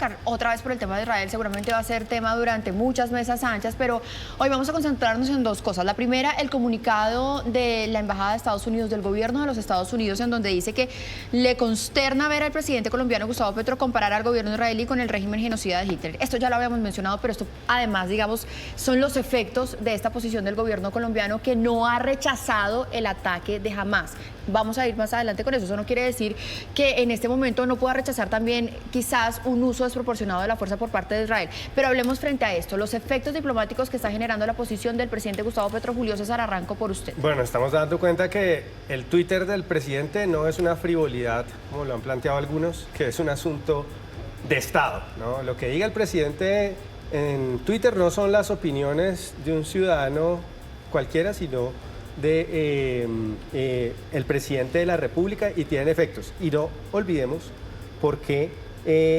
entrar otra vez por el tema de Israel, seguramente va a ser tema durante muchas mesas anchas, pero hoy vamos a concentrarnos en dos cosas. La primera, el comunicado de la Embajada de Estados Unidos, del gobierno de los Estados Unidos, en donde dice que le consterna ver al presidente colombiano Gustavo Petro comparar al gobierno israelí con el régimen genocida de Hitler. Esto ya lo habíamos mencionado, pero esto además, digamos, son los efectos de esta posición del gobierno colombiano, que no ha rechazado el ataque de Hamás. Vamos a ir más adelante con eso. Eso no quiere decir que en este momento no pueda rechazar también quizás un uso desproporcionado de la fuerza por parte de Israel. Pero hablemos frente a esto, los efectos diplomáticos que está generando la posición del presidente Gustavo Petro. Julio César, arranco por usted. Bueno, estamos dando cuenta que el Twitter del presidente no es una frivolidad, como lo han planteado algunos, que es un asunto de Estado, ¿no? Lo que diga el presidente en Twitter no son las opiniones de un ciudadano cualquiera, sino de el presidente de la República, y tienen efectos. Y no olvidemos por qué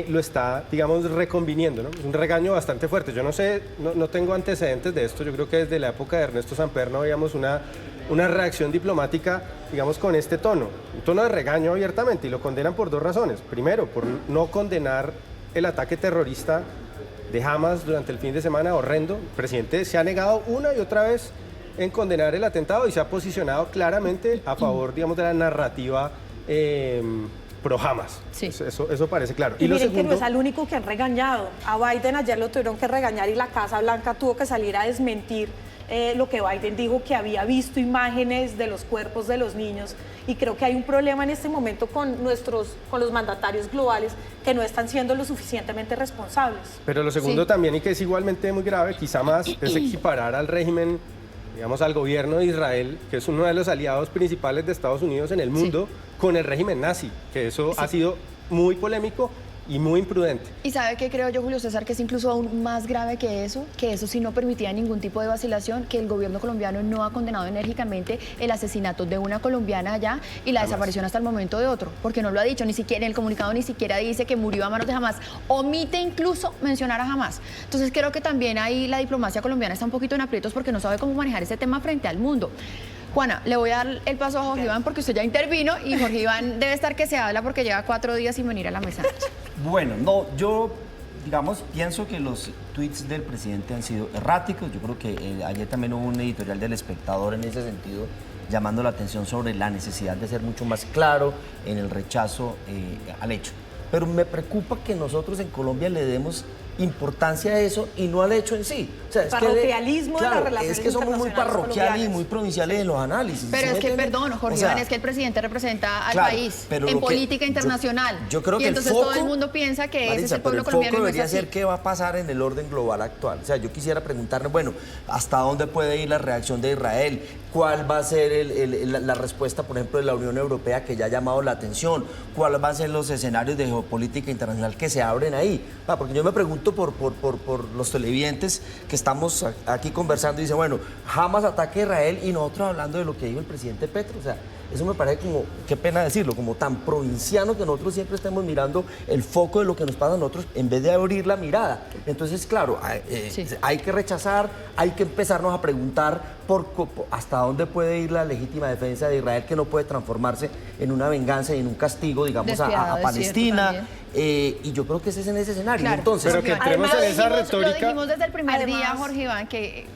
lo está, digamos, reconviniendo, ¿no? Es un regaño bastante fuerte. Yo no sé, no tengo antecedentes de esto. Yo creo que desde la época de Ernesto Samper no veíamos una reacción diplomática, digamos, con este tono. Un tono de regaño abiertamente, y lo condenan por dos razones. Primero, por no condenar el ataque terrorista de Hamas durante el fin de semana, horrendo. El presidente se ha negado una y otra vez en condenar el atentado y se ha posicionado claramente a favor, digamos, de la narrativa pro Hamas. Sí. Eso parece claro. Y miren que no es al único que han regañado. A Biden ayer lo tuvieron que regañar y la Casa Blanca tuvo que salir a desmentir lo que Biden dijo, que había visto imágenes de los cuerpos de los niños. Y creo que hay un problema en este momento con los mandatarios globales, que no están siendo lo suficientemente responsables. Pero lo segundo también, y que es igualmente muy grave, quizá más, es equiparar al régimen, digamos, al gobierno de Israel, que es uno de los aliados principales de Estados Unidos en el mundo, con el régimen nazi, que eso ha sido muy polémico y muy imprudente. ¿Y sabe qué creo yo, Julio César? Que es incluso aún más grave que eso sí no permitía ningún tipo de vacilación, que el gobierno colombiano no ha condenado enérgicamente el asesinato de una colombiana allá y la desaparición hasta el momento de otro, porque no lo ha dicho, ni siquiera en el comunicado ni siquiera dice que murió a manos de Hamás, omite incluso mencionar a Hamás. Entonces creo que también ahí la diplomacia colombiana está un poquito en aprietos porque no sabe cómo manejar este tema frente al mundo. Juana, le voy a dar el paso a Jorge Iván porque usted ya intervino y Jorge Iván debe estar que se habla porque lleva 4 días sin venir a la mesa. Bueno, no, yo, digamos, pienso que los tweets del presidente han sido erráticos. Yo creo que ayer también hubo un editorial del Espectador en ese sentido, llamando la atención sobre la necesidad de ser mucho más claro en el rechazo al hecho. Pero me preocupa que nosotros en Colombia le demos importancia a eso y no al hecho en sí. O sea, parroquialismo de las relaciones es que somos muy parroquiales y muy provinciales en los análisis. Pero es que, perdón, Jorge Iván, es que el presidente representa al país en política internacional. Yo creo que entonces todo el mundo piensa que ese es el pueblo colombiano. El foco debería ser qué va a pasar en el orden global actual. O sea, yo quisiera preguntarle, bueno, ¿hasta dónde puede ir la reacción de Israel? ¿Cuál va a ser la respuesta, por ejemplo, de la Unión Europea, que ya ha llamado la atención? ¿Cuáles van a ser los escenarios de geopolítica internacional que se abren ahí? Porque yo me pregunto por los televidentes que estamos aquí conversando y dicen, bueno, Hamas ataque a Israel y nosotros hablando de lo que dijo el presidente Petro. O sea, eso me parece como, qué pena decirlo, como tan provinciano que nosotros siempre estemos mirando el foco de lo que nos pasa a nosotros en vez de abrir la mirada. Entonces, claro, hay que rechazar, hay que empezarnos a preguntar hasta dónde puede ir la legítima defensa de Israel, que no puede transformarse en una venganza y en un castigo, digamos, a Palestina. Y yo creo que ese es en ese escenario. Claro. Entonces, pero que entremos en esa retórica. Lo dijimos desde el primer día, Jorge Iván, que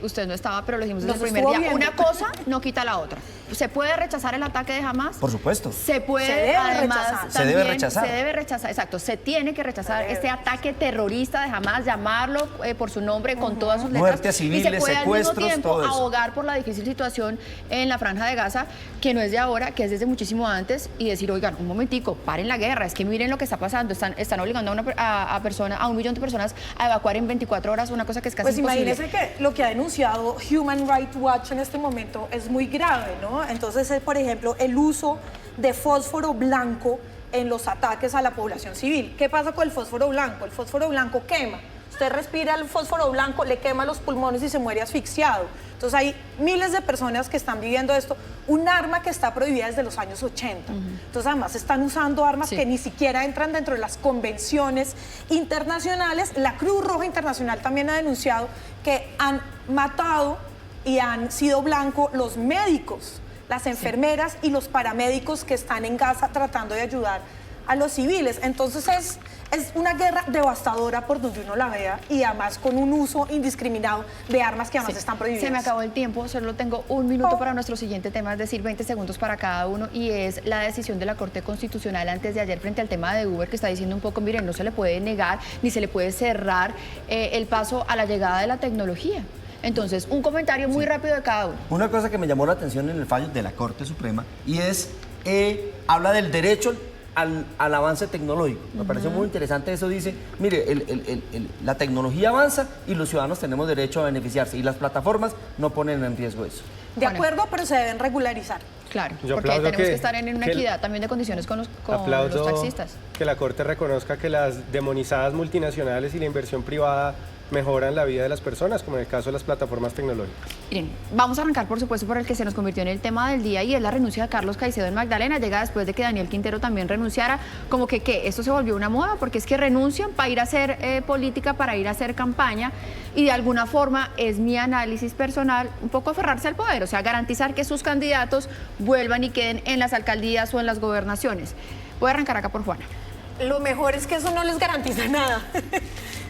usted no estaba, pero lo dijimos desde el primer día. Una cosa no quita la otra. ¿Se puede rechazar el ataque de Hamás? Por supuesto. Se puede, además, se debe rechazar. Se debe rechazar, exacto. Se tiene que rechazar este ataque terrorista de Hamás, llamarlo por su nombre con todas sus letras. Muertes civiles, y se puede secuestros, al mismo tiempo todo eso. abogar por la difícil situación en la Franja de Gaza, que no es de ahora, que es desde muchísimo antes, y decir, oigan, un momentico, paren la guerra, es que miren lo que está pasando, están obligando a 1 millón de personas a evacuar en 24 horas, una cosa que es casi imposible. Pues imagínense que lo que ha denunciado Human Rights Watch en este momento es muy grave, ¿no? Entonces, por ejemplo, el uso de fósforo blanco en los ataques a la población civil. ¿Qué pasa con el fósforo blanco? El fósforo blanco quema. Usted respira el fósforo blanco, le quema los pulmones y se muere asfixiado. Entonces hay miles de personas que están viviendo esto. Un arma que está prohibida desde los años 80. Entonces además están usando armas que ni siquiera entran dentro de las convenciones internacionales. La Cruz Roja Internacional también ha denunciado que han matado y han sido blanco los médicos, las enfermeras y los paramédicos que están en Gaza tratando de ayudar a los civiles. Entonces es una guerra devastadora por donde uno la vea y además con un uso indiscriminado de armas que además están prohibidas. Se me acabó el tiempo, solo tengo un minuto para nuestro siguiente tema, es decir, 20 segundos para cada uno, y es la decisión de la Corte Constitucional antes de ayer frente al tema de Uber, que está diciendo un poco, miren, no se le puede negar ni se le puede cerrar el paso a la llegada de la tecnología. Entonces, un comentario muy rápido de cada uno. Una cosa que me llamó la atención en el fallo de la Corte Suprema y es, habla del derecho al avance tecnológico. Me pareció muy interesante eso, dice, mire, la tecnología avanza y los ciudadanos tenemos derecho a beneficiarse y las plataformas no ponen en riesgo eso. De acuerdo, pero se deben regularizar. Claro, Yo porque aplaudo tenemos que estar en una equidad también de condiciones con los taxistas. Que la Corte reconozca que las demonizadas multinacionales y la inversión privada mejoran la vida de las personas, como en el caso de las plataformas tecnológicas. Miren, vamos a arrancar, por supuesto, por el que se nos convirtió en el tema del día, y es la renuncia de Carlos Caicedo en Magdalena. Llega después de que Daniel Quintero también renunciara. Como que, ¿qué? Esto se volvió una moda, porque es que renuncian para ir a hacer política, para ir a hacer campaña, y de alguna forma, es mi análisis personal, un poco aferrarse al poder, o sea, garantizar que sus candidatos vuelvan y queden en las alcaldías o en las gobernaciones. Voy a arrancar acá por Juana. Lo mejor es que eso no les garantiza nada.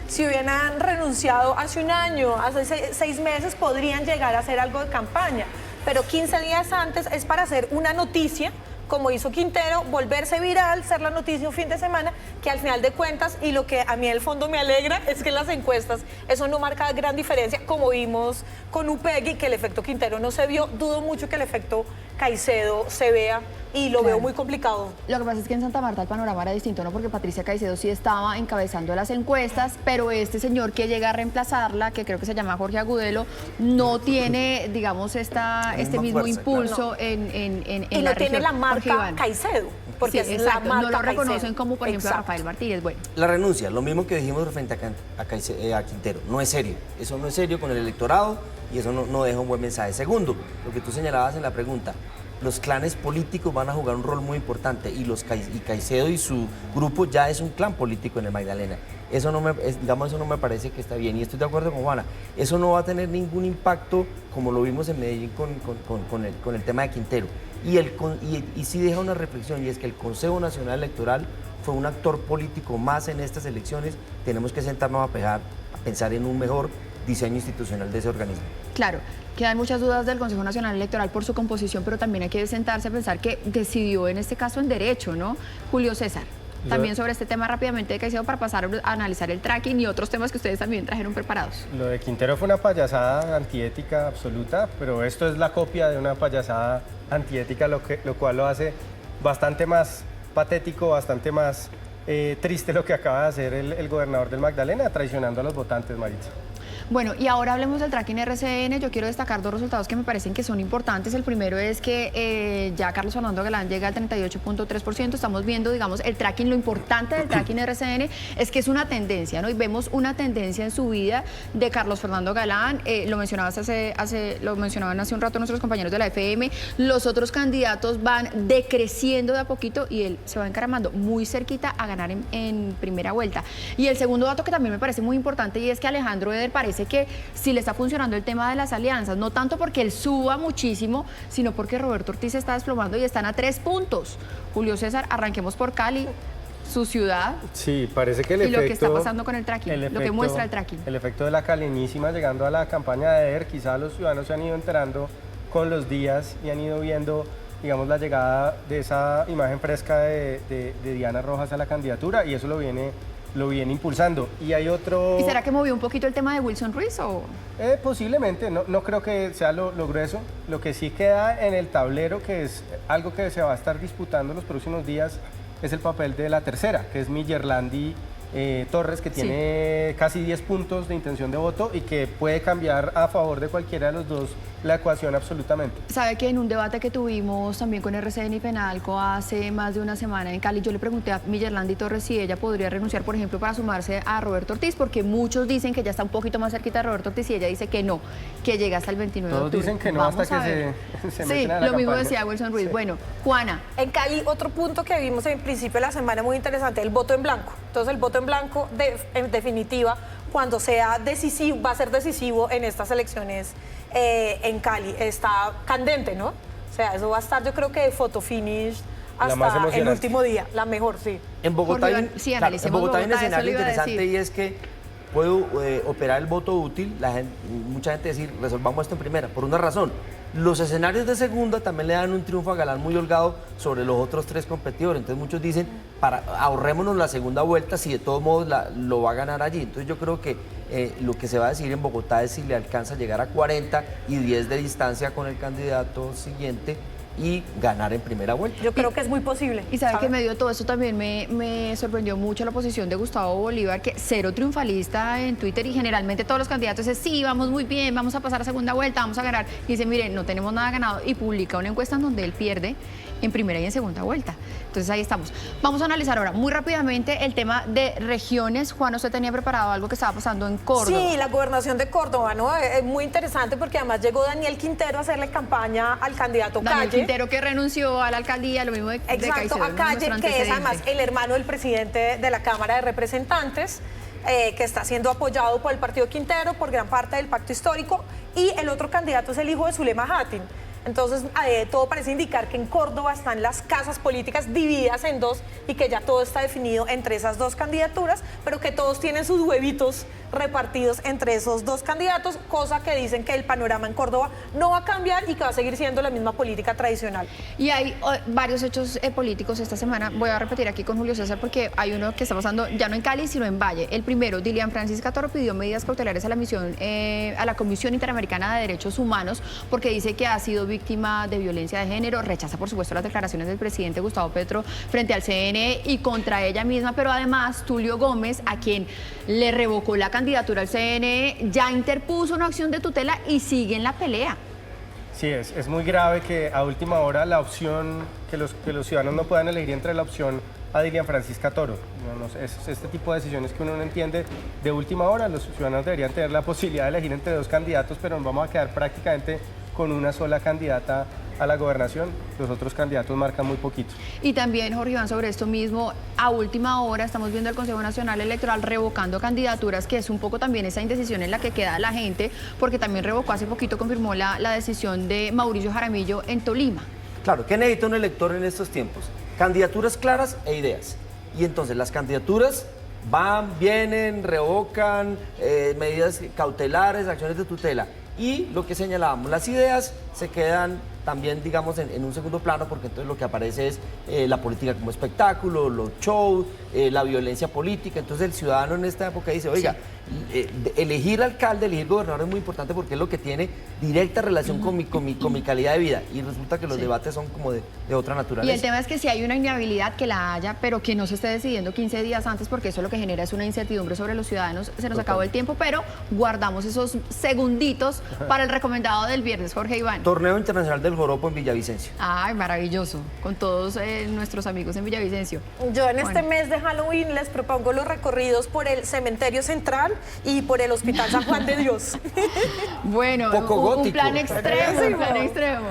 Si hubieran renunciado hace un año, hace 6 meses, podrían llegar a hacer algo de campaña. Pero 15 días antes es para hacer una noticia, como hizo Quintero, volverse viral, ser la noticia un fin de semana, que al final de cuentas, y lo que a mí en el fondo me alegra, es que en las encuestas eso no marca gran diferencia, como vimos con Upegui, que el efecto Quintero no se vio. Dudo mucho que el efecto Caicedo se vea y lo veo muy complicado. Lo que pasa es que en Santa Marta el panorama era distinto, ¿no? Porque Patricia Caicedo sí estaba encabezando las encuestas, pero este señor que llega a reemplazarla, que creo que se llama Jorge Agudelo, no tiene, digamos, este mismo fuerza, impulso claro. en y la no tiene región. la marca Caicedo, porque sí, es exacto, la marca no lo reconocen Caicedo. como, por ejemplo, a Exacto. Rafael Martínez. Bueno, La renuncia, lo mismo que dijimos frente a Quintero, no es serio. Eso no es serio con el electorado y eso no deja un buen mensaje. Segundo, lo que tú señalabas en la pregunta, los clanes políticos van a jugar un rol muy importante y Caicedo y su grupo ya es un clan político en el Magdalena. Eso no me parece que está bien y estoy de acuerdo con Juana. Eso no va a tener ningún impacto como lo vimos en Medellín con el tema de Quintero. Y sí deja una reflexión, y es que el Consejo Nacional Electoral fue un actor político más en estas elecciones. Tenemos que sentarnos a pensar en un mejor diseño institucional de ese organismo. claro, quedan muchas dudas del Consejo Nacional Electoral por su composición, pero también hay que sentarse a pensar que decidió en este caso en derecho, ¿no? Julio César. También sobre este tema rápidamente de Caicedo para pasar a analizar el tracking y otros temas que ustedes también trajeron preparados. Lo de Quintero fue una payasada antiética absoluta, pero esto es la copia de una payasada antiética, lo cual lo hace bastante más patético, bastante más triste lo que acaba de hacer el gobernador del Magdalena, traicionando a los votantes, Maritza. Bueno, y ahora hablemos del tracking RCN. Yo quiero destacar 2 resultados que me parecen que son importantes. El primero es que ya Carlos Fernando Galán llega al 38.3%. Estamos viendo, digamos, el tracking. Lo importante del tracking RCN es que es una tendencia, ¿no? Y vemos una tendencia en subida de Carlos Fernando Galán. Lo mencionaban hace un rato nuestros compañeros de la FM. Los otros candidatos van decreciendo de a poquito y él se va encaramando muy cerquita a ganar en primera vuelta. Y el segundo dato que también me parece muy importante, y es que Alejandro Eder parece que sí le está funcionando el tema de las alianzas, no tanto porque él suba muchísimo, sino porque Roberto Ortiz se está desplomando y están a 3 puntos. Julio César, arranquemos por Cali, su ciudad. Sí, parece que el efecto... Y lo que está pasando con el tracking, lo que muestra el tracking. El efecto de la calinísima llegando a la campaña de Eder, quizás los ciudadanos se han ido enterando con los días y han ido viendo, digamos, la llegada de esa imagen fresca de Diana Rojas a la candidatura, y eso lo viene impulsando. Y hay otro... ¿Y será que movió un poquito el tema de Wilson Ruiz o...? Posiblemente, no creo que sea lo grueso. Lo que sí queda en el tablero, que es algo que se va a estar disputando en los próximos días, es el papel de la tercera, que es Millerlandi Torres, que tiene casi 10 puntos de intención de voto y que puede cambiar a favor de cualquiera de los dos la ecuación absolutamente. Sabe que en un debate que tuvimos también con RCN y Penalco hace más de una semana en Cali, yo le pregunté a Millerlandi Torres si ella podría renunciar, por ejemplo, para sumarse a Roberto Ortiz, porque muchos dicen que ya está un poquito más cerquita de Roberto Ortiz y ella dice que no, que llega hasta el 29 de octubre. Todos dicen que no. Vamos hasta que se meten a la lo mismo campaña. decía Wilson Ruiz. Sí. Bueno, Juana. En Cali, otro punto que vimos en principio de la semana muy interesante, el voto en blanco. Entonces, el voto en blanco, en definitiva, cuando sea decisivo, va a ser decisivo en estas elecciones en Cali. Está candente, ¿no? O sea, eso va a estar, yo creo que de photo finish La más hasta el emocionante. último día, la mejor, sí. En Bogotá, Jorge hay, Iván, sí, claro, en analicemos Bogotá hay un Bogotá, eso escenario le iba a interesante decir. y es que puedo operar el voto útil, mucha gente decir, resolvamos esto en primera, por una razón. Los escenarios de segunda también le dan un triunfo a Galán muy holgado sobre los otros tres competidores. Entonces muchos dicen, ahorrémonos la segunda vuelta si de todos modos lo va a ganar allí. Entonces yo creo que lo que se va a decidir en Bogotá es si le alcanza a llegar a 40 y 10 de distancia con el candidato siguiente y ganar en primera vuelta. Yo creo que es muy posible. Y sabe ¿sabe? que en medio de todo eso también me sorprendió mucho la posición de Gustavo Bolívar, que cero triunfalista en Twitter, y generalmente todos los candidatos dicen, sí, vamos muy bien, vamos a pasar a segunda vuelta, vamos a ganar. Y dice, miren, no tenemos nada ganado, y publica una encuesta en donde él pierde en primera y en segunda vuelta. Entonces ahí estamos. Vamos a analizar ahora muy rápidamente el tema de regiones. Juan, usted tenía preparado algo que estaba pasando en Córdoba. Sí, la gobernación de Córdoba, ¿no? Es muy interesante porque además llegó Daniel Quintero a hacerle campaña al candidato Daniel Calle. Quintero, que renunció a la alcaldía, lo mismo de Exacto, Caicedo, a ¿no? Calle, Nuestro que es además antecedente. el hermano del presidente de la Cámara de Representantes, que está siendo apoyado por el partido Quintero, por gran parte del pacto histórico, y el otro candidato es el hijo de Zulema Hattin. Entonces, todo parece indicar que en Córdoba están las casas políticas divididas en dos y que ya todo está definido entre esas dos candidaturas, pero que todos tienen sus huevitos repartidos entre esos dos candidatos, cosa que dicen que el panorama en Córdoba no va a cambiar y que va a seguir siendo la misma política tradicional. Y hay varios hechos políticos esta semana. Voy a repetir aquí con Julio César porque hay uno que está pasando ya no en Cali, sino en Valle. El primero, Dilian Francisca Toro pidió medidas cautelares a la Comisión Interamericana de Derechos Humanos porque dice que ha sido víctima de violencia de género. Rechaza, por supuesto, las declaraciones del presidente Gustavo Petro frente al CNE y contra ella misma, pero además Tulio Gómez, a quien le revocó la candidatura al CNE, ya interpuso una acción de tutela y sigue en la pelea. Sí, es muy grave que a última hora la opción, que los ciudadanos no puedan elegir entre la opción a Dilian Francisca Toro. Es este tipo de decisiones que uno no entiende de última hora. Los ciudadanos deberían tener la posibilidad de elegir entre dos candidatos, pero nos vamos a quedar prácticamente con una sola candidata a la gobernación. Los otros candidatos marcan muy poquito. Y también, Jorge Iván, sobre esto mismo, a última hora estamos viendo al Consejo Nacional Electoral revocando candidaturas, que es un poco también esa indecisión en la que queda la gente, porque también revocó hace poquito, confirmó la decisión de Mauricio Jaramillo en Tolima. Claro, ¿qué necesita un elector en estos tiempos? Candidaturas claras e ideas. Y entonces las candidaturas van, vienen, revocan, medidas cautelares, acciones de tutela. Y lo que señalábamos, las ideas se quedan también, digamos, en un segundo plano, porque entonces lo que aparece es la política como espectáculo, los shows, la violencia política. Entonces el ciudadano en esta época dice, oiga, elegir alcalde, elegir gobernador es muy importante porque es lo que tiene directa relación con mi calidad de vida. Y resulta que los debates son como de otra naturaleza. Y el tema es que si hay una inviabilidad, que la haya, pero que no se esté decidiendo 15 días antes, porque eso lo que genera es una incertidumbre sobre los ciudadanos. Se nos acabó el tiempo, pero guardamos esos segunditos para el recomendado del viernes, Jorge Iván. Torneo Internacional del Joropo en Villavicencio. Ay, maravilloso, con todos nuestros amigos en Villavicencio. Yo en este Bueno. mes de Halloween les propongo los recorridos por el Cementerio Central y por el Hospital San Juan de Dios. Bueno, Poco un gótico. plan extremo, un plan extremo.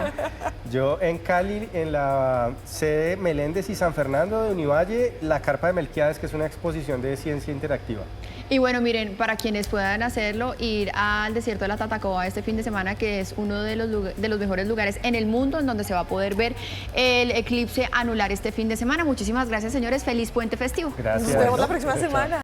Yo en Cali, en la sede Meléndez y San Fernando de Univalle, la Carpa de Melquiades, que es una exposición de ciencia interactiva. Y bueno, miren, para quienes puedan hacerlo, ir al desierto de la Tatacoa este fin de semana, que es uno de los mejores lugares en el mundo en donde se va a poder ver el eclipse anular este fin de semana. Muchísimas gracias, señores. Feliz puente festivo. Gracias. Nos vemos la próxima semana.